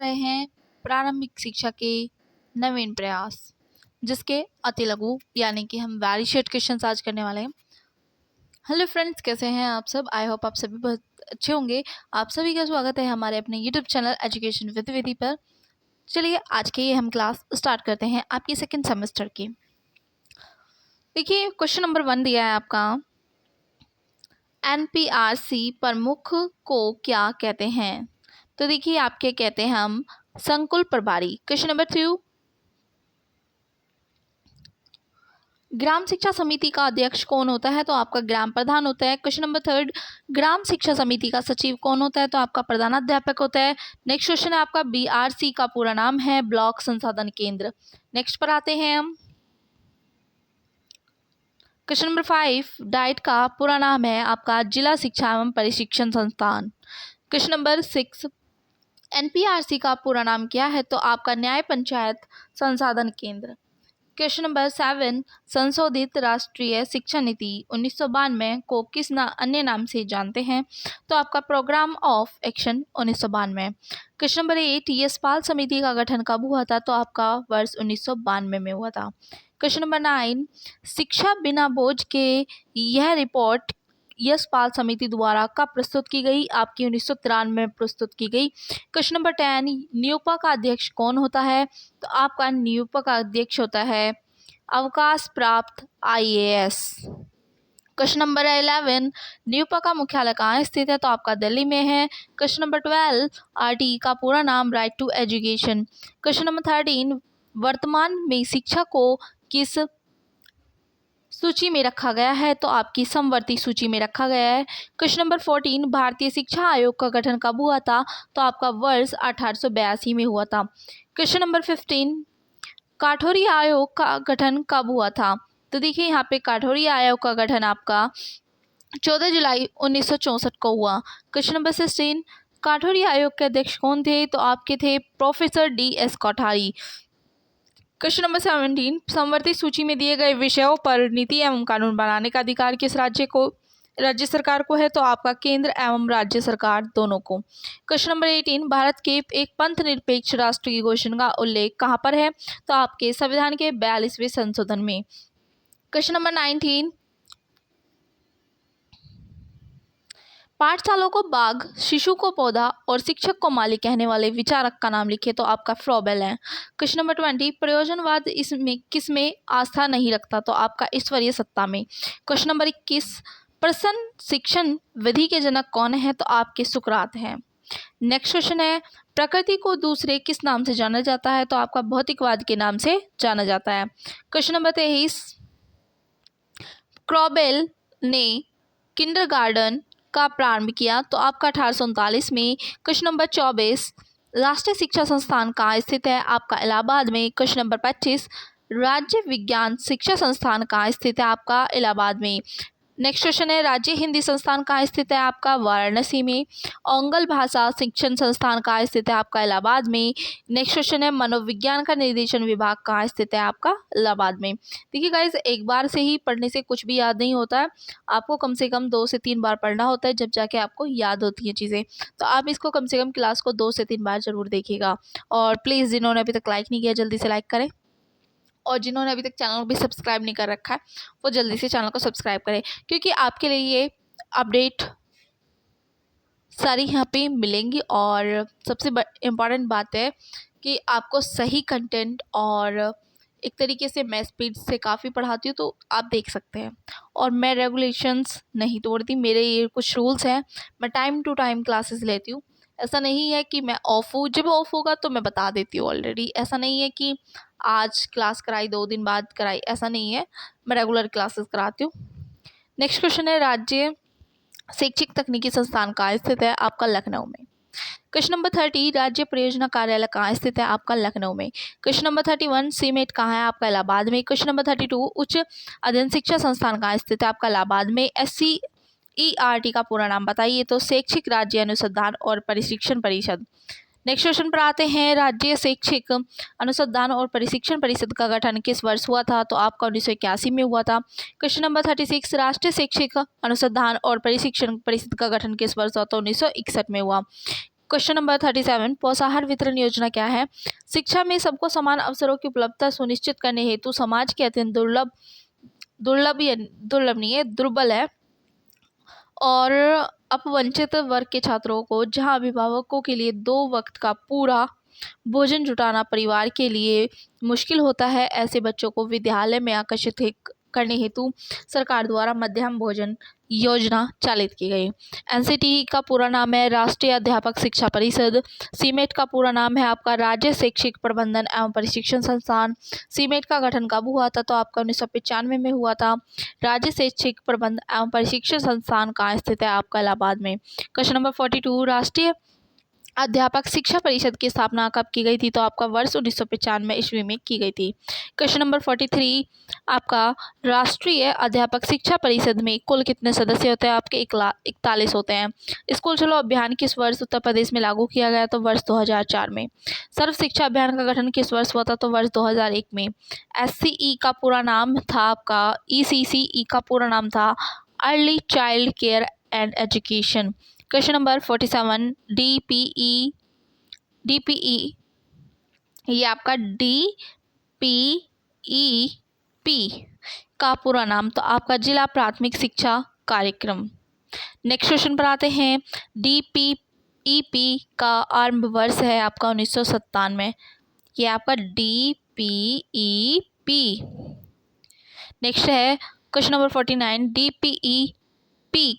रहे हैं प्रारंभिक शिक्षा के नवीन प्रयास, जिसके अति लघु यानी कि हम वेरी शॉर्ट क्वेश्चंस आज करने वाले हैं। हेलो फ्रेंड्स, कैसे हैं आप सब? आई होप आप सभी बहुत अच्छे होंगे। आप सभी का स्वागत है हमारे अपने यूट्यूब चैनल एजुकेशन विद विधि पर। चलिए आज के ये हम क्लास स्टार्ट करते हैं आपकी सेकेंड सेमेस्टर की। देखिए क्वेश्चन नंबर 1 दिया है आपका, एनपीआरसी प्रमुख को क्या कहते हैं? तो देखिए आपके कहते हैं हम संकुल प्रभारी। क्वेश्चन नंबर 2, ग्राम शिक्षा समिति का अध्यक्ष कौन होता है? तो आपका ग्राम प्रधान होता है। क्वेश्चन नंबर 3, ग्राम शिक्षा समिति का सचिव कौन होता है? तो आपका प्रधानाध्यापक होता है। नेक्स्ट क्वेश्चन है आपका, बीआरसी का पूरा नाम है ब्लॉक संसाधन केंद्र। नेक्स्ट पर आते हैं हम। क्वेश्चन नंबर 5, डाइट का पूरा नाम है आपका जिला शिक्षा एवं प्रशिक्षण संस्थान। क्वेश्चन नंबर 6, एनपीआरसी का पूरा नाम क्या है? तो आपका न्याय पंचायत संसाधन केंद्र। क्वेश्चन नंबर 7, संशोधित राष्ट्रीय शिक्षा नीति 1992 को किस अन्य नाम से जानते हैं? तो आपका program of action 1992। Question number 8, Yashpal समिति का गठन कब हुआ था? तो आपका वर्ष 1992 में हुआ था। क्वेश्चन नंबर 9, शिक्षा बिना बोझ के यह रिपोर्ट यशपाल समिति द्वारा कब प्रस्तुत की गई? आपकी 1993 में प्रस्तुत की गई। क्वेश्चन नंबर 10, नियोपा का अध्यक्ष कौन होता है? तो आपका नियोपा का अध्यक्ष होता है अवकाश प्राप्त आईएएस। क्वेश्चन नंबर 11, नियोपा का मुख्यालय कहाँ स्थित है? तो आपका दिल्ली में है। क्वेश्चन नंबर 12, आरटी का पूरा नाम right to education. Question number 13, वर्तमान में शिक्षा को किस सूची में रखा गया है? तो आपकी समवर्ती सूची में रखा गया है। क्वेश्चन नंबर 14, भारतीय शिक्षा आयोग का गठन कब हुआ था? तो आपका वर्ष 1882 में हुआ था। क्वेश्चन नंबर 15, काठौरी आयोग का गठन कब हुआ था? तो देखिए यहाँ पे काठौरी आयोग का गठन आपका 14 जुलाई 1964 को हुआ। क्वेश्चन नंबर 16, काठौरी आयोग के अध्यक्ष कौन थे? तो आपके थे professor DS. Kothari. Question number 17, समवर्ती सूची में दिए गए विषयों पर नीति एवं कानून बनाने का अधिकार किस राज्य सरकार को है? तो आपका केंद्र एवं राज्य सरकार दोनों को। क्वेश्चन नंबर 18, भारत के एक पंथ निरपेक्ष राष्ट्र की घोषणा का उल्लेख कहाँ पर है? तो आपके संविधान के 42वें संशोधन में। क्वेश्चन नंबर 19, पाठशालों को बाग, शिशु को पौधा और शिक्षक को मालिक कहने वाले विचारक का नाम लिखे। तो आपका फ्रॉबेल है। क्वेश्चन नंबर 20, प्रयोजनवाद इसमें किसमें आस्था नहीं रखता? तो आपका ईश्वरीय सत्ता में। क्वेश्चन नंबर 21, प्रसन्न शिक्षण विधि के जनक कौन है? तो आपके सुकरात हैं। नेक्स्ट क्वेश्चन है, प्रकृति को दूसरे किस नाम से जाना जाता है? तो आपका भौतिकवाद के नाम से जाना जाता है। क्वेश्चन नंबर 23, फ्रॉबेल ने किंडरगार्टन का प्रारंभ किया? तो आपका 1839 में। क्वेश्चन नंबर 24, राष्ट्रीय शिक्षा संस्थान कहाँ स्थित है? आपका इलाहाबाद में। क्वेश्चन नंबर 25, राज्य विज्ञान शिक्षा संस्थान कहाँ स्थित है? आपका इलाहाबाद में। नेक्स्ट क्वेश्चन है, राज्य हिंदी संस्थान कहाँ स्थित है? आपका वाराणसी में। ओंगल भाषा शिक्षण संस्थान कहाँ स्थित है? आपका इलाहाबाद में। नेक्स्ट क्वेश्चन है, मनोविज्ञान का निर्देशन विभाग कहाँ स्थित है? आपका इलाहाबाद में। देखिए गाइस, एक बार से ही पढ़ने से कुछ भी याद नहीं होता है, आपको कम से कम 2 से 3 बार पढ़ना होता है, जब जाके आपको याद होती हैं चीज़ें। तो आप इसको कम से कम क्लास को 2 से 3 बार जरूर देखिएगा। और प्लीज़ जिन्होंने अभी तक लाइक नहीं किया जल्दी से लाइक करें, और जिन्होंने अभी तक चैनल को भी सब्सक्राइब नहीं कर रखा है वो जल्दी से चैनल को सब्सक्राइब करें, क्योंकि आपके लिए ये अपडेट सारी यहाँ पे मिलेंगी। और सबसे इम्पॉर्टेंट बात है कि आपको सही कंटेंट, और एक तरीके से मैं स्पीड से काफ़ी पढ़ाती हूँ तो आप देख सकते हैं। और मैं रेगुलेशंस नहीं तोड़ती, मेरे ये कुछ रूल्स हैं। मैं टाइम टू टाइम क्लासेस लेती हूँ। ऐसा नहीं है कि मैं ऑफ हूँ, जब ऑफ होगा तो मैं बता देती हूँ ऑलरेडी। ऐसा नहीं है कि आज क्लास कराई 2 दिन बाद कराई, ऐसा नहीं है। मैं रेगुलर क्लासेस कराती हूँ। नेक्स्ट क्वेश्चन है, राज्य शैक्षिक तकनीकी संस्थान कहाँ स्थित है? आपका लखनऊ में। क्वेश्चन नंबर 30, राज्य परियोजना कार्यालय कहाँ स्थित है? आपका लखनऊ में। क्वेश्चन नंबर 31, सीमेट कहाँ है? आपका इलाहाबाद में। क्वेश्चन नंबर 32, उच्च अध्ययन शिक्षा संस्थान कहाँ स्थित है? आपका इलाहाबाद में। SCERT का पूरा नाम बताइए। तो शैक्षिक राज्य अनुसंधान और प्रशिक्षण परिषद। नेक्स्ट क्वेश्चन पर आते हैं, राज्य शैक्षिक अनुसंधान और प्रशिक्षण परिषद का गठन किस वर्ष हुआ था? तो आपका 1981 में हुआ था। क्वेश्चन नंबर 36, राष्ट्रीय शैक्षिक अनुसंधान और प्रशिक्षण परिषद का गठन किस वर्ष हुआ? तो 1961 में हुआ। क्वेश्चन नंबर 37, पोषाहार वितरण योजना क्या है? शिक्षा में सबको समान अवसरों की उपलब्धता सुनिश्चित करने हेतु समाज के अत्यंत दुर्बल है और अपवंचित वर्ग के छात्रों को, जहां अभिभावकों के लिए 2 वक्त का पूरा भोजन जुटाना परिवार के लिए मुश्किल होता है, ऐसे बच्चों को विद्यालय में आकर्षित करने हेतु सरकार द्वारा मध्याह्न भोजन योजना चालित की गई। एनसीटीई का पूरा नाम है राष्ट्रीय अध्यापक शिक्षा परिषद। सीमेट का पूरा नाम है आपका राज्य शैक्षिक प्रबंधन एवं प्रशिक्षण संस्थान। सीमेट का गठन कब हुआ था? तो आपका 1995 में हुआ था। राज्य शैक्षिक प्रबंधन एवं प्रशिक्षण संस्थान कहाँ स्थित है? आपका इलाहाबाद में। क्वेश्चन नंबर 42, राष्ट्रीय अध्यापक शिक्षा परिषद की स्थापना कब की गई थी? तो आपका वर्ष 1995 ईस्वी में की गई थी। क्वेश्चन नंबर 43, आपका राष्ट्रीय अध्यापक शिक्षा परिषद में कुल कितने सदस्य होते हैं? आपके 41 होते हैं। स्कूल चलो अभियान किस वर्ष उत्तर प्रदेश में लागू किया गया? तो वर्ष 2004 में। सर्व शिक्षा अभियान का गठन किस वर्ष हुआ था? तो वर्ष 2001 में। SCE का पूरा नाम था आपका, ECCE का पूरा नाम था early child care and education. Question number 47, DPE ये आपका DPEP का पूरा नाम, तो आपका जिला प्राथमिक शिक्षा कार्यक्रम। नेक्स्ट क्वेश्चन पर आते हैं। DPEP का आरंभ वर्ष है आपका 1997। ये आपका DPEP। नेक्स्ट है क्वेश्चन नंबर 49, DPEP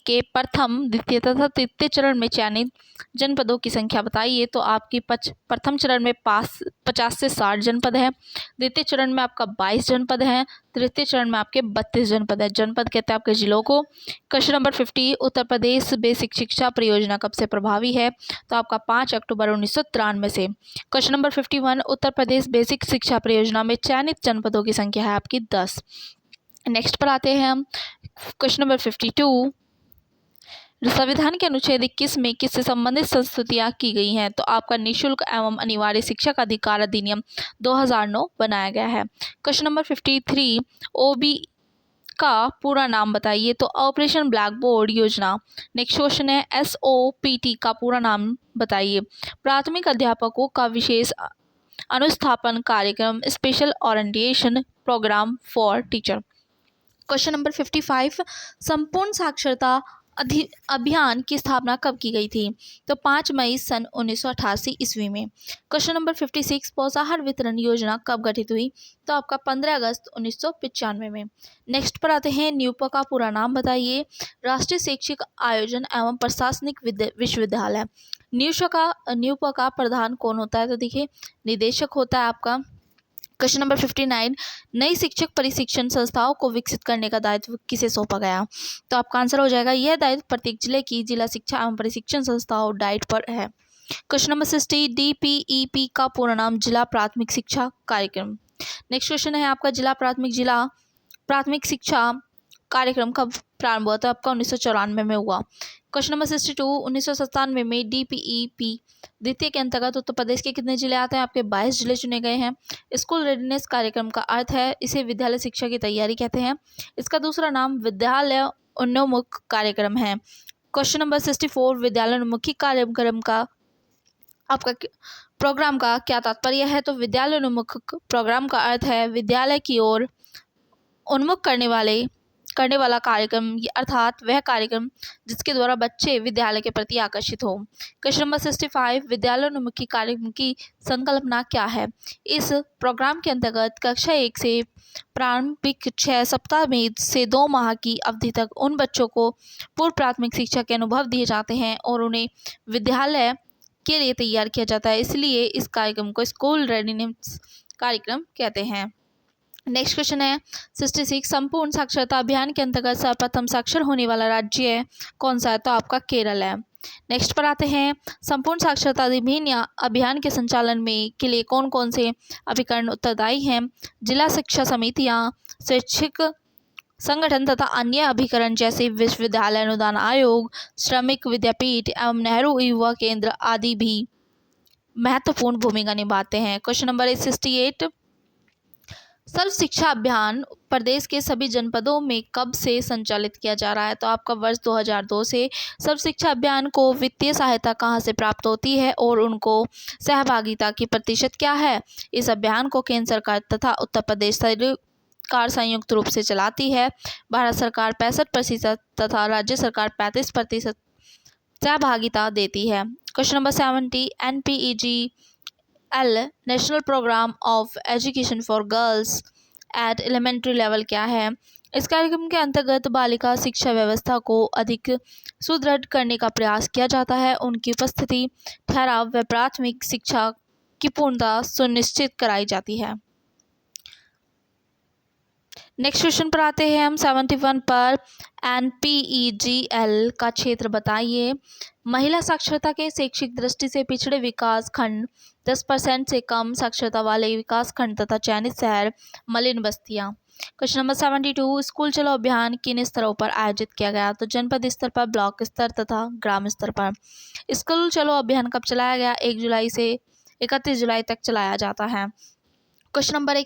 के प्रथम, द्वितीय तथा तृतीय चरण में चयनित जनपदों की संख्या बताइए। तो आपकी प्रथम चरण में 50 से 60 जनपद हैं। द्वितीय चरण में आपका 22 जनपद हैं। तृतीय चरण में आपके 32 जनपद हैं। जनपद कहते हैं आपके जिलों को। Question number 50, Uttar Pradesh basic शिक्षा परियोजना कब से प्रभावी है? तो आपका 5 अक्टूबर 1993 से। Question number 51, Uttar Pradesh basic शिक्षा परियोजना में चयनित जनपदों की संख्या है आपकी 10। नेक्स्ट पर आते हैं हम। क्वेश्चन नंबर 52, संविधान के अनुच्छेद 21 में किससे संबंधित संस्तुतियां की गई हैं? तो आपका निःशुल्क एवं अनिवार्य शिक्षा का अधिकार अधिनियम 2009 बनाया गया है। क्वेश्चन नंबर 53, OB का पूरा नाम बताइए। तो ऑपरेशन ब्लैक बोर्ड योजना। नेक्स्ट क्वेश्चन है, SOPT का पूरा नाम बताइए। प्राथमिक अध्यापकों का विशेष अनुस्थापन कार्यक्रम, special orientation program for teacher. Question number 55, संपूर्ण साक्षरता अभियान की स्थापना कब की गई थी? तो 5 मई सन 1988 ईस्वी में। क्वेश्चन नंबर 56, पोषाहार वितरण योजना कब गठित हुई? तो आपका 15 अगस्त 1995 में। नेक्स्ट पर आते हैं, न्यूपा का पूरा नाम बताइए। राष्ट्रीय शैक्षिक आयोजन एवं प्रशासनिक विश्वविद्यालय। न्यूपा का प्रधान कौन होता है? तो देखिए, निदेशक होता है आपका। क्वेश्चन नंबर 59, नई शिक्षक प्रशिक्षण संस्थाओं को विकसित करने का दायित्व किसे सौंपा गया? तो आपका आंसर हो जाएगा, यह दायित्व प्रत्येक जिले की जिला शिक्षा एवं प्रशिक्षण संस्थाओं डाइट पर है। क्वेश्चन नंबर 60, DPEP का पूरा नाम जिला प्राथमिक शिक्षा कार्यक्रम। नेक्स्ट क्वेश्चन है आपका, जिला प्राथमिक शिक्षा कार्यक्रम कब प्रारंभ हुआ? तो आपका 1994 में हुआ। क्वेश्चन नंबर 62, 1997 में DPEP द्वितीय के अंतर्गत उत्तर प्रदेश के कितने जिले आते हैं? आपके 22 जिले चुने गए हैं। स्कूल रेडीनेस कार्यक्रम का अर्थ है, इसे विद्यालय शिक्षा की तैयारी कहते हैं। इसका दूसरा नाम विद्यालय उन्मुख कार्यक्रम है। क्वेश्चन नंबर 64, विद्यालय उन्मुखी कार्यक्रम का आपका प्रोग्राम का क्या तात्पर्य है? तो विद्यालय उन्मुख प्रोग्राम का अर्थ है विद्यालय की ओर उन्मुख करने वाला कार्यक्रम, अर्थात वह कार्यक्रम जिसके द्वारा बच्चे विद्यालय के प्रति आकर्षित हो। क्वेश्चन नंबर 65, विद्यालय उन्मुखी कार्यक्रम की संकल्पना क्या है? इस प्रोग्राम के अंतर्गत कक्षा 1 से प्रारंभिक 6 सप्ताह में से 2 माह की अवधि तक उन बच्चों को पूर्व प्राथमिक शिक्षा के अनुभव दिए जाते हैं और उन्हें विद्यालय के लिए तैयार किया जाता है, इसलिए इस कार्यक्रम को स्कूल रेडीनेस कार्यक्रम कहते हैं। नेक्स्ट क्वेश्चन है 66, संपूर्ण साक्षरता अभियान के अंतर्गत सर्वप्रथम साक्षर होने वाला राज्य कौन सा है? तो आपका केरल है। नेक्स्ट पर आते हैं, संपूर्ण साक्षरता अभियान के संचालन में के लिए कौन कौन से अभिकरण उत्तरदायी हैं? जिला शिक्षा समितियां, शैक्षिक संगठन तथा अन्य अभिकरण जैसे विश्वविद्यालय अनुदान आयोग, श्रमिक विद्यापीठ एवं नेहरू युवा केंद्र आदि भी महत्वपूर्ण भूमिका निभाते हैं। क्वेश्चन नंबर 68, सर्व शिक्षा अभियान प्रदेश के सभी जनपदों में कब से संचालित किया जा रहा है? तो आपका वर्ष 2002 से। सर्व शिक्षा अभियान को वित्तीय सहायता कहाँ से प्राप्त होती है और उनको सहभागिता की प्रतिशत क्या है? इस अभियान को केंद्र सरकार तथा उत्तर प्रदेश सरकार संयुक्त रूप से चलाती है। भारत सरकार 65% तथा राज्य सरकार 35% सहभागिता देती है। Question number 70, NPEGL national program of education for girls at elementary level क्या है? इस कार्यक्रम के अंतर्गत बालिका शिक्षा व्यवस्था को अधिक सुदृढ़ करने का प्रयास किया जाता है। उनकी उपस्थिति, ठहराव व प्राथमिक शिक्षा की पूर्णता सुनिश्चित कराई जाती है। नेक्स्ट क्वेश्चन पर आते हैं हम 71 पर। NPEGL का क्षेत्र बताइए। महिला साक्षरता के शैक्षिक दृष्टि से पिछड़े विकास खंड, 10% से कम साक्षरता वाले विकास खंड तथा चयनित शहर, मलिन बस्तियां। क्वेश्चन नंबर 72, स्कूल चलो अभियान किन स्तरों पर आयोजित किया गया? तो जनपद स्तर पर, ब्लॉक स्तर तथा ग्राम स्तर पर। स्कूल चलो अभियान कब चलाया गया? 1 जुलाई से 31 जुलाई तक चलाया जाता है। क्वेश्चन नंबर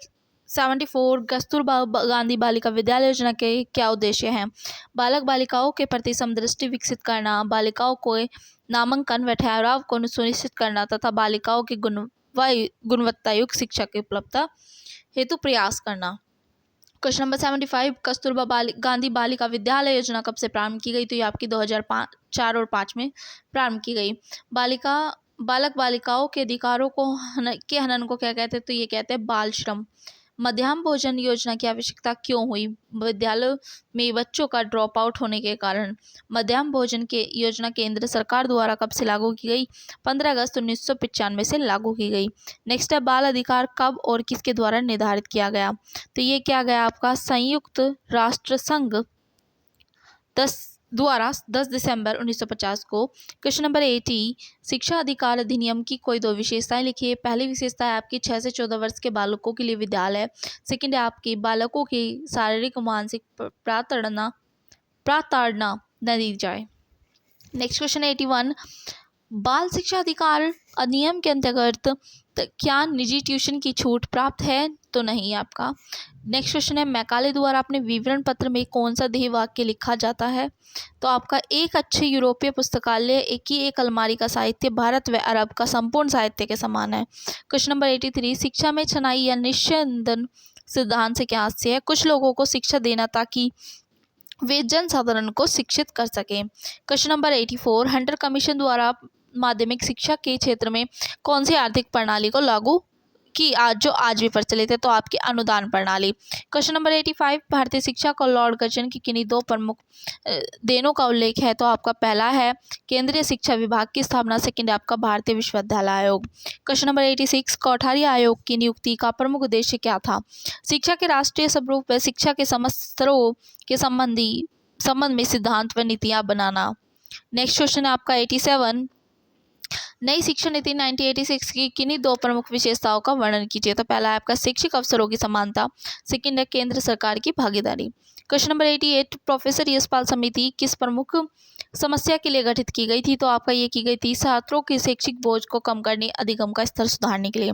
74, कस्तूरबा गांधी बालिका विद्यालय योजना के क्या उद्देश्य हैं? बालक बालिकाओं के प्रति समदृष्टि विकसित करना, बालिकाओं को नामांकन व ठहराव को सुनिश्चित करना तथा बालिकाओं की गुणवत्तायुक्त शिक्षा की उपलब्धता हेतु प्रयास करना। क्वेश्चन नंबर 75, कस्तूरबा गांधी बालिका विद्यालय योजना कब से प्रारंभ की गई? तो ये आपकी 2004 और 5 में प्रारंभ की गई। बालक बालिकाओं के अधिकारों के हनन को क्या कहते हैं? तो ये कहते हैं बाल श्रम। मध्याह्न भोजन योजना की आवश्यकता क्यों हुई? विद्यालयों में बच्चों का ड्रॉप आउट होने के कारण। मध्याह्न भोजन के योजना केंद्र सरकार द्वारा कब से लागू की गई? 15 अगस्त 1995 से लागू की गई। नेक्स्ट है, बाल अधिकार कब और किसके द्वारा निर्धारित किया गया? तो ये क्या गया आपका संयुक्त राष्ट्र संघ द्वारा 10 दिसंबर 1950 को। क्वेश्चन नंबर 80, शिक्षा अधिकार अधिनियम की कोई 2 विशेषताएं लिखिए। पहली विशेषता है आपकी 6 से 14 वर्ष के बालकों के लिए विद्यालय। सेकंड है आपकी बालकों की शारीरिक और मानसिक प्रताड़ना न दी जाए। नेक्स्ट क्वेश्चन 81, बाल शिक्षा अधिकार अधिनियम के अंतर्गत क्या निजी ट्यूशन की छूट प्राप्त है? तो नहीं आपका। नेक्स्ट क्वेश्चन है, मैकाले द्वारा अपने विवरण पत्र में कौन सा ध्येय वाक्य लिखा जाता है? तो आपका एक अच्छे यूरोपीय पुस्तकालय एक अलमारी का साहित्य भारत व अरब का संपूर्ण साहित्य के समान है। क्वेश्चन नंबर 83, शिक्षा में छनाई या निस्यंदन सिद्धांत से क्या आशय है? कुछ लोगों को शिक्षा देना ताकि वे जनसाधारण को शिक्षित कर सकें। क्वेश्चन नंबर 84, हंटर कमीशन द्वारा माध्यमिक शिक्षा के क्षेत्र में कौन सी आर्थिक प्रणाली को लागू की जो आज भी प्रचलित है? तो आपकी अनुदान प्रणाली। क्वेश्चन नंबर 85, भारतीय शिक्षा को लॉर्ड कर्जन की किन्हीं 2 प्रमुख देनों का उल्लेख है? तो आपका पहला है केंद्रीय शिक्षा विभाग की स्थापना, सेकंड है आपका भारतीय विश्वविद्यालय आयोग। क्वेश्चन नंबर 86, कोठारी आयोग की नियुक्ति का प्रमुख उद्देश्य क्या था? शिक्षा के राष्ट्रीय स्वरूप व शिक्षा के समस्त स्तरों के संबंध में सिद्धांत व नीतियां बनाना। नेक्स्ट क्वेश्चन है आपका 87, नई शिक्षा नीति 1986 की किन्हीं 2 प्रमुख विशेषताओं का वर्णन कीजिए? तो पहला है आपका शैक्षिक अवसरों की समानता, सेकंड है केंद्र सरकार की भागीदारी। क्वेश्चन नंबर 88, प्रोफेसर यशपाल समिति किस प्रमुख समस्या के लिए गठित की गई थी? तो आपका ये की गई थी छात्रों के शैक्षिक बोझ को कम करने, अधिगम का स्तर सुधारने के लिए।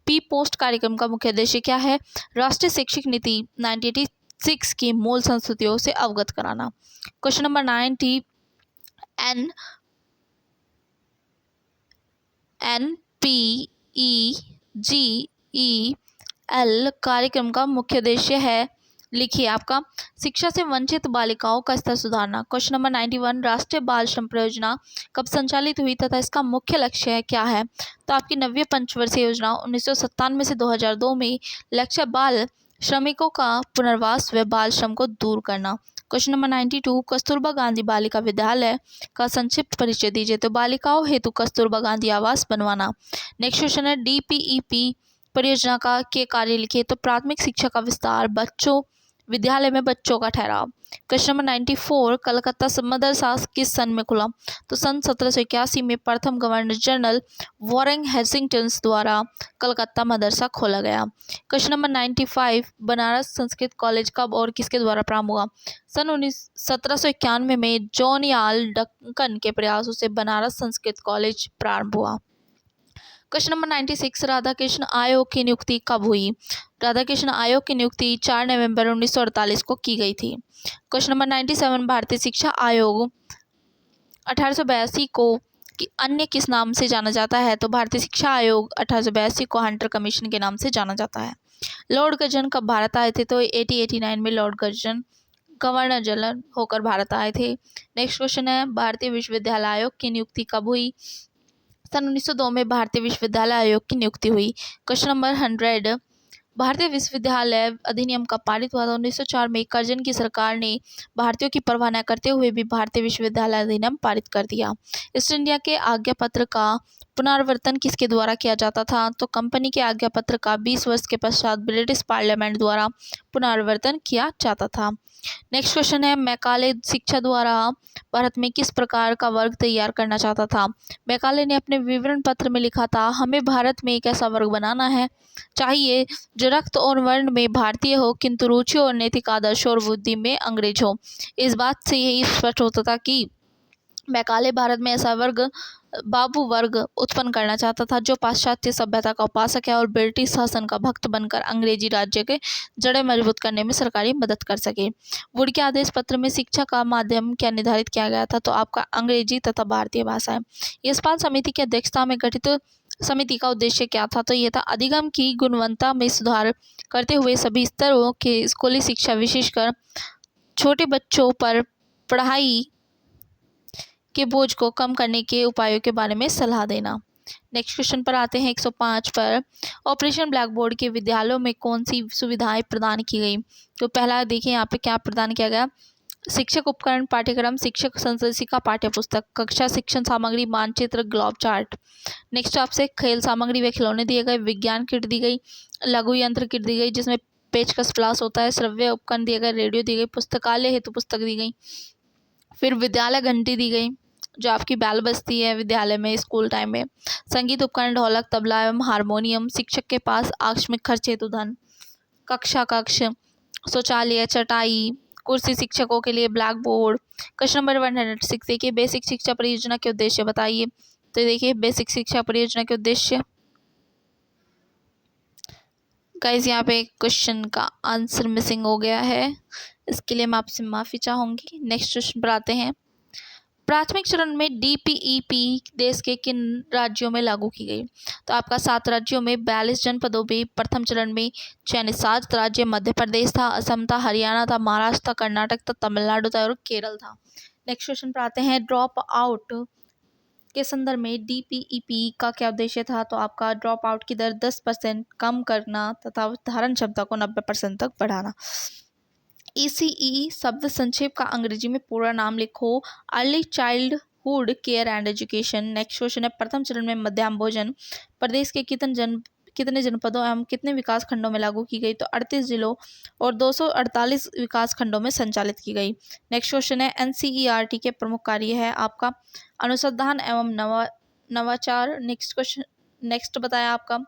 पी पोस्ट कार्यक्रम का मुख्य उद्देश्य क्या है? राष्ट्रीय शैक्षिक नीति 1986 की मूल संस्तुतियों से अवगत कराना। क्वेश्चन नंबर 90, NPEGL कार्यक्रम का मुख्य उद्देश्य है, लिखिए आपका शिक्षा से वंचित बालिकाओं का स्तर सुधारना। क्वेश्चन नंबर 91, राष्ट्रीय बाल श्रम परियोजना कब संचालित हुई तथा इसका मुख्य लक्ष्य क्या है? तो आपकी 9वीं पंचवर्षीय योजना 1997 से 2002 में लक्ष्य बाल श्रमिकों का पुनर्वास व बाल श्रम को दूर करना। क्वेश्चन नंबर 92, कस्तूरबा गांधी बालिका विद्यालय का संक्षिप्त परिचय दीजिए? तो बालिकाओं हेतु कस्तूरबा गांधी आवास बनवाना। नेक्स्ट क्वेश्चन है, DPEP परियोजना का के कार्य लिखिए? तो प्राथमिक शिक्षा का विस्तार, विद्यालय में बच्चों का ठहराव। क्वेश्चन नंबर 94, कलकत्ता मदरसा किस सन में खुला? तो सन 1781 में प्रथम गवर्नर जनरल वॉरेन हेस्टिंग्स द्वारा कलकत्ता मदरसा खोला गया। Question number 95, Banaras Sanskrit college कब और किसके द्वारा प्रारंभ हुआ? सन 1791 में जॉन याल डंकन के प्रयासों से बनारस संस्कृत कॉलेज प्रारंभ हुआ। क्वेश्चन नंबर 96, राधा कृष्ण आयोग की नियुक्ति कब हुई? राधा कृष्ण आयोग की नियुक्ति 4 नवंबर 1948 को की गई थी। क्वेश्चन नंबर 97, भारतीय शिक्षा आयोग 1882 को अन्य किस नाम से जाना जाता है? तो भारतीय शिक्षा आयोग 1882 को हंटर कमीशन के नाम से जाना जाता है। लॉर्ड कर्जन कब भारत आए थे? तो 1889 में लॉर्ड कर्जन गवर्नर जनरल होकर भारत आए थे। नेक्स्ट क्वेश्चन है, भारतीय विश्वविद्यालय आयोग की नियुक्ति कब हुई? सन 1902 में भारतीय विश्वविद्यालय आयोग की नियुक्ति हुई। क्वेश्चन नंबर 100, भारतीय विश्वविद्यालय अधिनियम कब पारित हुआ था? 1904 में कर्जन की सरकार ने भारतीयों की परवाह न करते हुए भी भारतीय विश्वविद्यालय अधिनियम पारित कर दिया। ईस्ट इंडिया के आज्ञा पत्र का पुनरावर्तन किसके द्वारा किया जाता था? तो कंपनी के आज्ञा पत्र का 20 वर्ष के पश्चात ब्रिटिश पार्लियामेंट द्वारा पुनरावर्तन किया जाता था। नेक्स्ट क्वेश्चन है, मैकाले शिक्षा द्वारा भारत में किस प्रकार का वर्ग तैयार करना चाहता था? मैकाले ने अपने विवरण पत्र में लिखा था, हमें भारत में एक ऐसा वर्ग बनाना है चाहिए जो रक्त और वर्ण में भारतीय हो किंतु रुचि और नैतिक आदर्श और बुद्धि में अंग्रेज हो। इस बात से यही स्पष्ट होता था कि मैकाले भारत में ऐसा वर्ग बाबू वर्ग उत्पन्न करना चाहता था जो पाश्चात्य सभ्यता का उपासक है और ब्रिटिश शासन का भक्त बनकर अंग्रेजी राज्य के जड़ें मजबूत करने में सरकारी मदद कर सके। वुड के आदेश पत्र में शिक्षा का माध्यम क्या निर्धारित किया गया था? तो आपका अंग्रेजी तथा भारतीय भाषाएं। यशपाल समिति की अध्यक्षता में गठित समिति का उद्देश्य क्या था? तो यह था अधिगम की गुणवत्ता में सुधार करते हुए सभी स्तरों के स्कूली शिक्षा विशेषकर छोटे बच्चों पर पढ़ाई के बोझ को कम करने के उपायों के बारे में सलाह देना। नेक्स्ट क्वेश्चन पर आते हैं 105 पर, ऑपरेशन ब्लैक बोर्ड के विद्यालयों में कौन सी सुविधाएं प्रदान की गई? तो पहला देखिए यहाँ पे क्या प्रदान किया गया, शिक्षक उपकरण, पाठ्यक्रम, शिक्षक संदर्शिका, पाठ्य पुस्तक, कक्षा शिक्षण सामग्री, मानचित्र, ग्लोब चार्ट। नेक्स्ट आपसे खेल सामग्री व खिलौने दिए गए, विज्ञान किट दी गई, लघु यंत्र किट दी गई जिसमें पेचकस प्लास होता है, श्रव्य उपकरण दिए गए, रेडियो दी गई, पुस्तकालय हेतु पुस्तक दी गई, फिर विद्यालय घंटी दी गई जो आपकी बैल बजती है विद्यालय में स्कूल टाइम में, संगीत उपकरण, ढोलक, तबला एवं हारमोनियम, शिक्षक के पास आकस्मिक खर्च हेतु धन, कक्षा कक्ष, शौचालय, चटाई, कुर्सी, शिक्षकों के लिए ब्लैक बोर्ड। क्वेश्चन नंबर 106 देखिए, बेसिक शिक्षा परियोजना के उद्देश्य बताइए। तो देखिए बेसिक शिक्षा परियोजना के उद्देश्य, गाइस यहाँ पे क्वेश्चन का आंसर मिसिंग हो गया है, इसके लिए मैं आपसे माफ़ी चाहूँगी। नेक्स्ट क्वेश्चन पर आते हैं, प्राथमिक चरण में DPEP देश के किन राज्यों में लागू की गई? तो आपका 7 राज्यों में 42 जनपदों में प्रथम चरण में चयनित 7 राज्य मध्य प्रदेश था, असम था, हरियाणा था, महाराष्ट्र था, कर्नाटक था, तमिलनाडु था और केरल था। नेक्स्ट क्वेश्चन पर आते हैं, ड्रॉप आउट के संदर्भ में DPEP का क्या उद्देश्य था? तो आपका ड्रॉप आउट की दर 10% कम करना तथा धारण क्षमता को 90% तक बढ़ाना। ECE शब्द संक्षेप का अंग्रेजी में पूरा नाम लिखो, early childhood care and education. Next question है, प्रथम चरण में मध्याह्न भोजन प्रदेश के कितने जनपदों एवं कितने विकास खंडों में लागू की गई? तो 38 जिलों और 248 विकास खंडों में संचालित की गई। नेक्स्ट क्वेश्चन है, NCERT के प्रमुख कार्य है आपका अनुसंधान एवं नवाचार। नेक्स्ट बताया आपका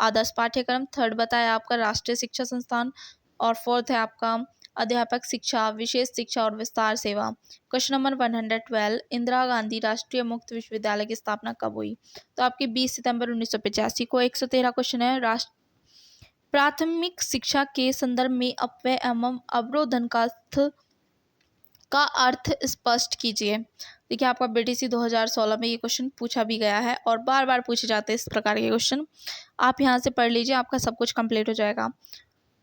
आदर्श पाठ्यक्रम, थर्ड बताया आपका राष्ट्रीय शिक्षा संस्थान और फोर्थ है आपका अध्यापक शिक्षा, विशेष शिक्षा और विस्तार सेवा। क्वेश्चन नंबर 112, इंदिरा गांधी राष्ट्रीय मुक्त विश्वविद्यालय की स्थापना कब हुई? तो आपकी 20 सितंबर 1985 को। 113 क्वेश्चन है, प्राथमिक शिक्षा के संदर्भ में अपव्यय एवं अवरोधन का अर्थ स्पष्ट कीजिए। देखिए आपका BTC 2016 में ये क्वेश्चन पूछा भी गया है और बार बार पूछे जाते हैं इस प्रकार के क्वेश्चन, आप यहाँ से पढ़ लीजिए, आपका सब कुछ कंप्लीट हो जाएगा।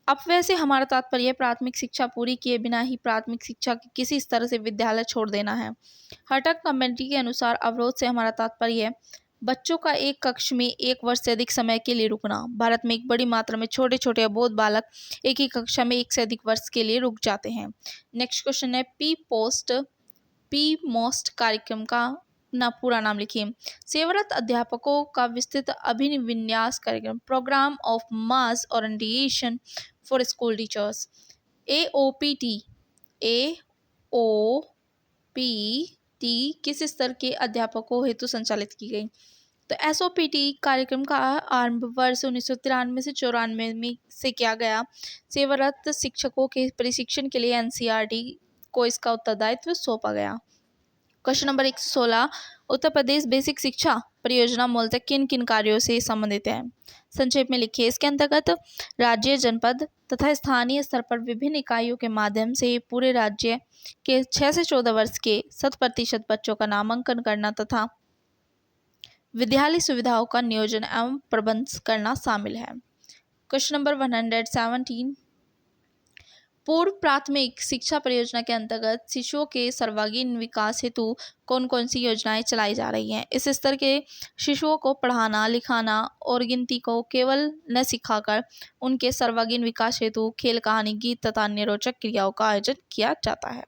अपव्यय से हमारा तात्पर्य प्राथमिक शिक्षा पूरी किए बिना ही प्राथमिक शिक्षा के किसी स्तर से विद्यालय छोड़ देना है। हटक कमेटी के अनुसार अवरोध से हमारा तात्पर्य बच्चों का एक कक्ष में 1 वर्ष से अधिक समय के लिए रुकना। भारत में एक बड़ी मात्रा में छोटे छोटे अबोध बालक एक ही कक्षा में 1 से अधिक वर्ष के लिए रुक जाते हैं। नेक्स्ट क्वेश्चन है, पी मोस्ट कार्यक्रम का पूरा नाम लिखिए। सेवारत अध्यापकों का विस्तृत अभिविन्यास कार्यक्रम, program of mass orientation for school teachers, AOPT किस स्तर के अध्यापकों हेतु संचालित की गई? तो SOPT कार्यक्रम का आरंभ वर्ष 1993 से 94 में से किया गया। सेवारत शिक्षकों के प्रशिक्षण के लिए NCERT को इसका उत्तरदायित्व सौंपा गया। Question number 116, Uttar Pradesh basic शिक्षा परियोजना मूलतः किन किन कार्यों से संबंधित है? संक्षेप में लिखिए। इसके अंतर्गत राज्य, जनपद तथा स्थानीय स्तर पर विभिन्न इकाइयों के माध्यम से पूरे राज्य के 6 से 14 वर्ष के 100% बच्चों का नामांकन करना तथा विद्यालय सुविधाओं का नियोजन एवं प्रबंध करना शामिल है। क्वेश्चन नंबर 117, पूर्व प्राथमिक शिक्षा परियोजना के अंतर्गत शिशुओं के सर्वांगीण विकास हेतु कौन कौन सी योजनाएं चलाई जा रही हैं? इस स्तर के शिशुओं को पढ़ाना, लिखाना और गिनती को केवल न सिखाकर उनके सर्वांगीण विकास हेतु खेल, कहानी, गीत तथा अन्य रोचक क्रियाओं का आयोजन किया जाता है।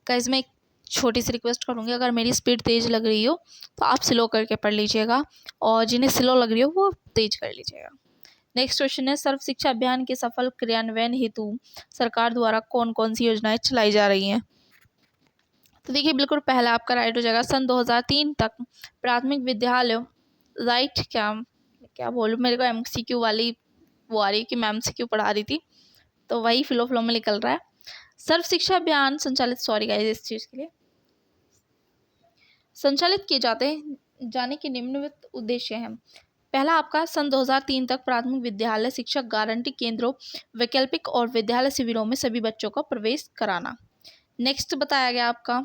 गाइस, मैं एक छोटी सी रिक्वेस्ट करूंगी, अगर मेरी स्पीड तेज लग रही हो तो आप स्लो करके पढ़ लीजिएगा और जिन्हें स्लो लग रही हो वो तेज कर लीजिएगा। नेक्स्ट क्वेश्चन है, सर्व शिक्षा अभियान के सफल क्रियान्वयन हेतु सरकार द्वारा कौन कौन सी योजनाएं चलाई जा रही हैं? तो देखिए, बिल्कुल पहला आपका राइट हो जाएगा। सन 2003 तक प्राथमिक विद्यालय राइट क्या बोलूँ, मेरे को MCQ वाली वो आ रही है कि मैं MCQ पढ़ा रही थी तो वही फ्लो में निकल रहा है। सर्व शिक्षा अभियान संचालित, सॉरी गाइस इस चीज़ के लिए, संचालित किए जाने के निम्नलिखित उद्देश्य हैं। पहला आपका सन 2003 तक प्राथमिक विद्यालय शिक्षक गारंटी केंद्रों, वैकल्पिक और विद्यालय शिविरों में सभी बच्चों का प्रवेश कराना। नेक्स्ट बताया गया आपका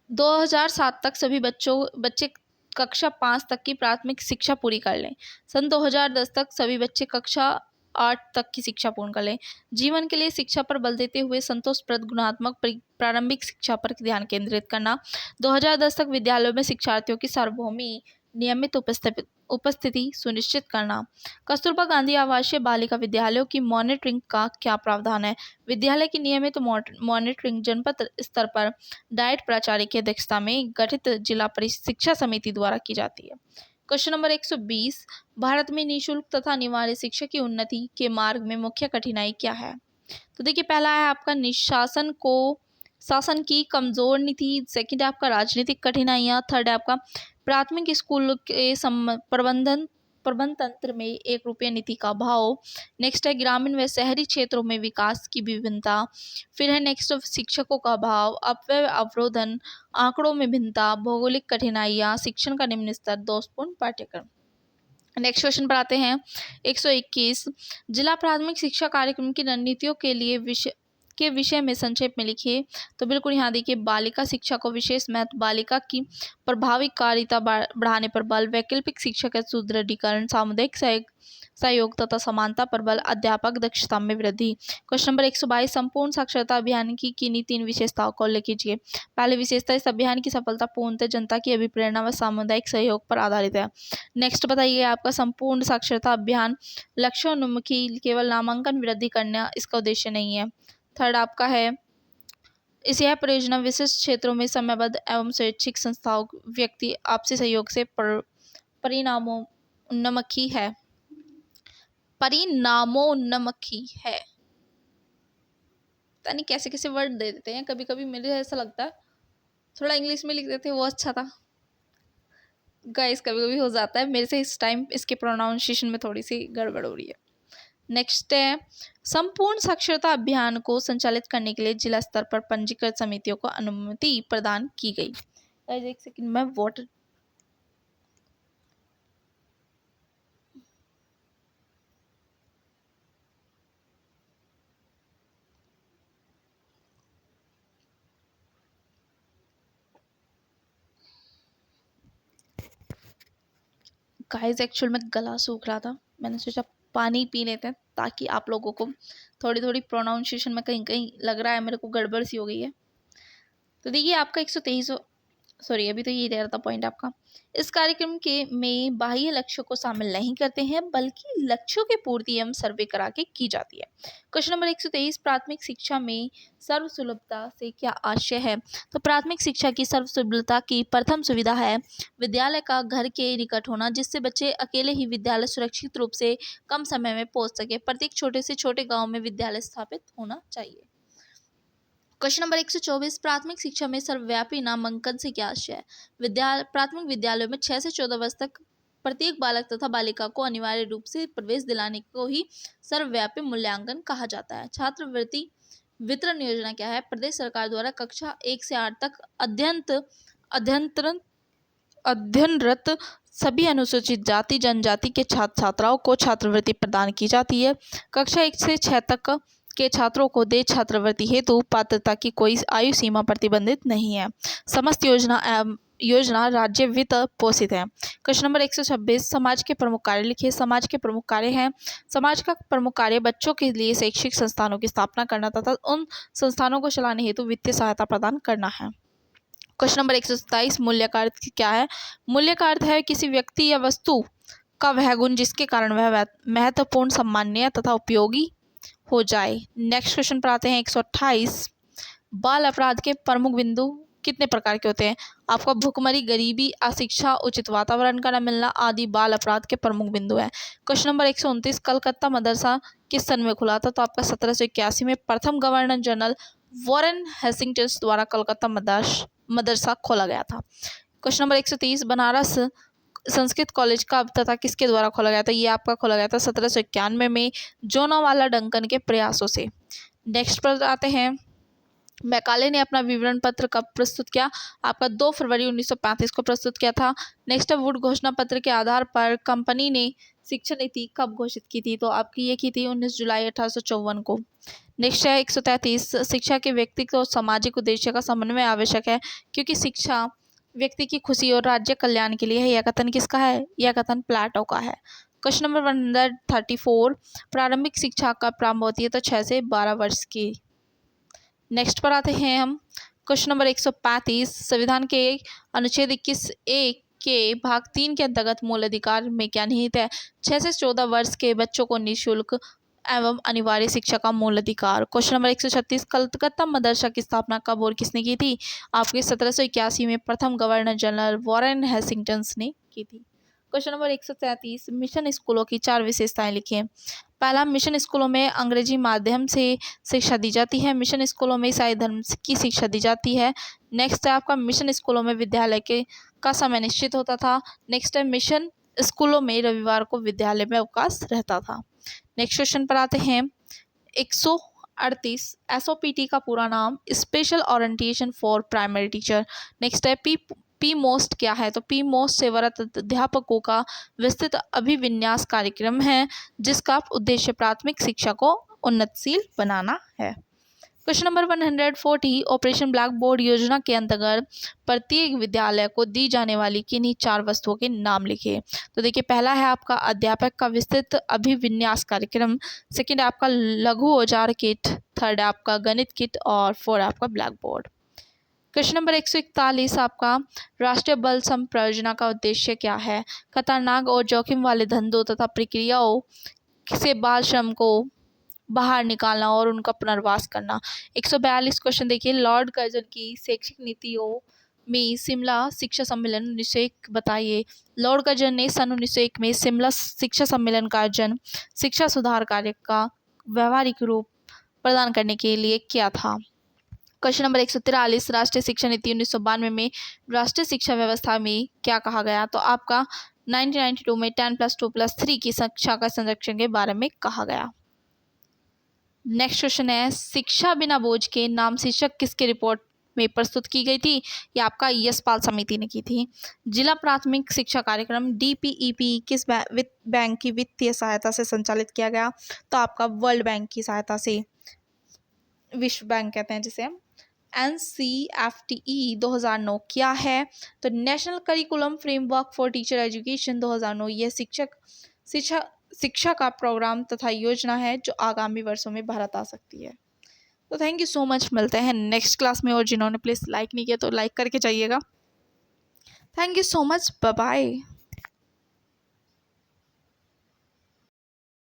2007 तक सभी बच्चे कक्षा 5 तक की प्राथमिक शिक्षा पूरी कर लें। सन 2010 तक सभी बच्चे कक्षा 8 तक की शिक्षा पूर्ण कर लें। जीवन के लिए शिक्षा पर बल देते हुए संतोषप्रद गुणात्मक प्रारंभिक शिक्षा पर ध्यान केंद्रित करना। 2010 तक विद्यालयों में शिक्षार्थियों की सार्वभौमिक नियमित उपस्थिति सुनिश्चित करना। कस्तूरबा गांधी आवासीय बालिका विद्यालयों की मॉनिटरिंग का क्या प्रावधान है? विद्यालय की नियमित मॉनिटरिंग जनपद स्तर पर डाइट प्राचार्य की अध्यक्षता में गठित जिला शिक्षा समिति द्वारा की जाती है। क्वेश्चन नंबर 120, भारत में निःशुल्क तथा अनिवार्य शिक्षा की उन्नति के मार्ग में मुख्य कठिनाई क्या है? तो देखिए, पहला है आपका शासन की कमजोर नीति। सेकंड है आपका राजनीतिक कठिनाइयाँ। थर्ड है आपका प्राथमिक स्कूल के प्रबंध तंत्र में एक रुपये नीति का अभाव। नेक्स्ट है ग्रामीण व शहरी क्षेत्रों में विकास की विभिन्नता। फिर है नेक्स्ट शिक्षकों का अभाव, अपव्यय, अवरोधन, आंकड़ों में भिन्नता, भौगोलिक कठिनाइयाँ, शिक्षण का निम्न स्तर, दोषपूर्ण पाठ्यक्रम। नेक्स्ट क्वेश्चन पर आते हैं। 121, जिला प्राथमिक शिक्षा कार्यक्रम की रणनीतियों के विषय में संक्षेप में लिखिए। तो बिल्कुल यहाँ देखिए, बालिका शिक्षा को विशेष महत्व, बालिका की प्रभावकारिता बढ़ाने पर बल, वैकल्पिक शिक्षा का सुदृढ़ीकरण, सामुदायिक सहयोग तथा समानता पर बल, अध्यापक दक्षता में वृद्धि। क्वेश्चन नंबर 122, संपूर्ण साक्षरता अभियान की किन्हीं 3 विशेषताओं को उल्लेख कीजिए। पहली विशेषता, इस अभियान की सफलता पूर्णतः जनता की अभिप्रेरणा व सामुदायिक सहयोग पर आधारित है। नेक्स्ट बताइए आपका संपूर्ण साक्षरता अभियान लक्ष्योन्मुखी, केवल नामांकन वृद्धि करना इसका उद्देश्य नहीं है। थर्ड आपका है, इस यह परियोजना विशिष्ट क्षेत्रों में समयबद्ध एवं स्वैच्छिक संस्थाओं, व्यक्ति आपसी सहयोग से परिणामोन्मुखी है। पता नहीं कैसे कैसे वर्ड दे देते हैं, कभी कभी मुझे ऐसा लगता है थोड़ा इंग्लिश में लिख देते हैं वो अच्छा था। गाइस, कभी कभी हो जाता है मेरे से, इस टाइम इसके प्रोनाउंसिएशन में थोड़ी सी गड़बड़ हो रही है। नेक्स्ट है, संपूर्ण साक्षरता अभियान को संचालित करने के लिए जिला स्तर पर पंजीकृत समितियों को अनुमति प्रदान की गई। एक सेकंड में वाटर गाइस, एक्चुअल में गला सूख रहा था, मैंने सोचा पानी पी लेते हैं ताकि आप लोगों को थोड़ी थोड़ी प्रोनाउंसिएशन में कहीं कहीं लग रहा है मेरे को गड़बड़ सी हो गई है। तो देखिए आपका 123, सॉरी अभी तो ये रह रहा था पॉइंट आपका, इस कार्यक्रम के में बाह्य लक्ष्यों को शामिल नहीं करते हैं बल्कि लक्ष्यों की पूर्ति एवं सर्वे करा के की जाती है। क्वेश्चन नंबर 123, प्राथमिक शिक्षा में सर्वसुलभता से क्या आशय है? तो प्राथमिक शिक्षा की सर्वसुलभता की प्रथम सुविधा है विद्यालय का घर के निकट होना, जिससे बच्चे अकेले ही विद्यालय सुरक्षित रूप से कम समय में पहुंच सके। प्रत्येक छोटे से छोटे गाँव में विद्यालय स्थापित होना चाहिए। क्वेश्चन नंबर 124, प्राथमिक शिक्षा में सर्वव्यापी नामांकन से क्या आशय है? प्राथमिक विद्यालयों में 6 से 14 वर्ष तक प्रत्येक बालक तथा बालिका को अनिवार्य रूप से प्रवेश दिलाने को ही सर्वव्यापी मूल्यांकन कहा जाता है। छात्रवृत्ति वितरण योजना क्या है? प्रदेश सरकार द्वारा कक्षा 1 से 8 तक अध्ययनरत सभी अनुसूचित जाति जनजाति के छात्र छात्राओं को छात्रवृत्ति प्रदान की जाती है। कक्षा 1 से 6 तक के छात्रों को दे छात्रवृत्ति हेतु पात्रता की कोई आयु सीमा प्रतिबंधित नहीं है। समस्त योजना राज्य वित्त पोषित है। क्वेश्चन नंबर 126, समाज के प्रमुख कार्य लिखिए। समाज के प्रमुख कार्य हैं, समाज का प्रमुख कार्य बच्चों के लिए शैक्षिक संस्थानों की स्थापना करना तथा उन संस्थानों को चलाने हेतु वित्तीय सहायता प्रदान करना है। क्वेश्चन नंबर 127, मूल्य का अर्थ क्या है? मूल्य का अर्थ है किसी व्यक्ति या वस्तु का वह गुण जिसके कारण वह महत्वपूर्ण, सम्माननीय तथा उपयोगी हो जाए। नेक्स्ट क्वेश्चन पर आते हैं 128, बाल अपराध के प्रमुख बिंदु कितने प्रकार के होते हैं? आपका भुखमरी, गरीबी, अशिक्षा, उचित वातावरण का न मिलना आदि बाल अपराध के प्रमुख बिंदु हैं। क्वेश्चन नंबर 129, कलकत्ता मदरसा किस सन में खुला था? तो आपका 1781 में प्रथम गवर्नर जनरल वॉरेन हेस्टिंग्स द्वारा कलकत्ता मदरसा खोला गया था। Question number 130, Banaras Sanskrit college कब तथा किसके द्वारा खोला गया था? ये आपका खोला गया था 1791 में जोनावाला डंकन के प्रयासों से। नेक्स्ट पर आते हैं, मैकाले ने अपना विवरण पत्र कब प्रस्तुत किया? आपका 2 फरवरी 1935 को प्रस्तुत किया था। नेक्स्ट, वुड घोषणा पत्र के आधार पर कंपनी ने शिक्षा नीति कब घोषित की थी? तो आपकी ये की थी 19 जुलाई 1854 को। नेक्स्ट है 133, शिक्षा के व्यक्तिगत और सामाजिक उद्देश्य का समन्वय आवश्यक है क्योंकि शिक्षा व्यक्ति की खुशी और राज्य कल्याण के लिए है। यह कथन किसका है? यह कथन प्लेटो का है। क्वेश्चन नंबर 134, प्रारंभिक शिक्षा कब प्रारंभ होती है? तो 6 से 12 वर्ष की। नेक्स्ट पर आते हैं हम, क्वेश्चन नंबर 135, संविधान के अनुच्छेद 21(a) के भाग 3 के अंतर्गत मूल अधिकार में क्या निहित है? 6 से 14 वर्ष के बच्चों को निःशुल्क एवं अनिवार्य शिक्षा का मूल अधिकार। क्वेश्चन नंबर 136, कलकत्ता मदरसा की स्थापना कब और किसने की थी? आपके 1781 में प्रथम गवर्नर जनरल वॉरेन हेस्टिंग्स ने की थी। क्वेश्चन नंबर 133, मिशन स्कूलों की 4 विशेषताएं लिखिए। पहला, मिशन स्कूलों में अंग्रेजी माध्यम से शिक्षा दी जाती है। मिशन स्कूलों में ईसाई धर्म की शिक्षा दी जाती है। नेक्स्ट है आपका, मिशन स्कूलों में विद्यालय का समय निश्चित होता था। नेक्स्ट है, मिशन स्कूलों में रविवार को विद्यालय में अवकाश रहता था। नेक्स्ट क्वेश्चन पर आते हैं 138, SOPT का पूरा नाम special orientation for primary teacher. Next है, पी मोस्ट क्या है? तो पी मोस्ट सेवारत अध्यापकों का विस्तृत अभिविन्यास कार्यक्रम है जिसका उद्देश्य प्राथमिक शिक्षा को उन्नतशील बनाना है। Question number 140, operation black board योजना के अंतर्गत प्रत्येक विद्यालय को दी जाने वाली किन्हीं 4 वस्तुओं के नाम लिखिए। तो देखिए, पहला है आपका अध्यापक का विस्तृत अभिविन्यास कार्यक्रम, सेकंड है आपका लघु औजार किट, थर्ड है आपका गणित किट और 4 है आपका ब्लैक बोर्ड। क्वेश्चन नंबर 141, आपका राष्ट्रीय बल सम परियोजना का उद्देश्य क्या है? खतरनाक और जोखिम वाले धंधों तथा प्रक्रियाओं से बाल श्रम को बाहर निकालना और उनका पुनर्वास करना। 142 क्वेश्चन देखिए, लॉर्ड कर्जन की शैक्षिक नीतियों में शिमला शिक्षा सम्मेलन 1901 बताइए। लॉर्ड कर्जन ने सन 1901 में शिमला शिक्षा सम्मेलन का आयोजन शिक्षा सुधार कार्य का व्यवहारिक रूप प्रदान करने के लिए किया था। क्वेश्चन नंबर 143, राष्ट्रीय शिक्षा नीति 1992 में राष्ट्रीय शिक्षा व्यवस्था में क्या कहा गया? तो आपका 1992 में 10+2+3 की शिक्षा का संरक्षण के बारे में कहा गया। नेक्स्ट क्वेश्चन है, शिक्षा बिना बोझ के नाम शीर्षक किसके रिपोर्ट में प्रस्तुत की गई थी? ये आपका यशपाल समिति ने की थी। जिला प्राथमिक शिक्षा कार्यक्रम DPEP किस बैंक की वित्तीय सहायता से संचालित किया गया? तो आपका वर्ल्ड बैंक की सहायता से, विश्व बैंक कहते हैं जिसे। NCFTE 2009 क्या है? तो national curriculum framework for teacher education 2009, यह शिक्षा का प्रोग्राम तथा योजना है जो आगामी वर्षों में भारत आ सकती है। तो थैंक यू सो मच, मिलते हैं नेक्स्ट क्लास में। और जिन्होंने प्लीज़ लाइक नहीं किया तो लाइक करके जाइएगा। Thank you so much, bye bye.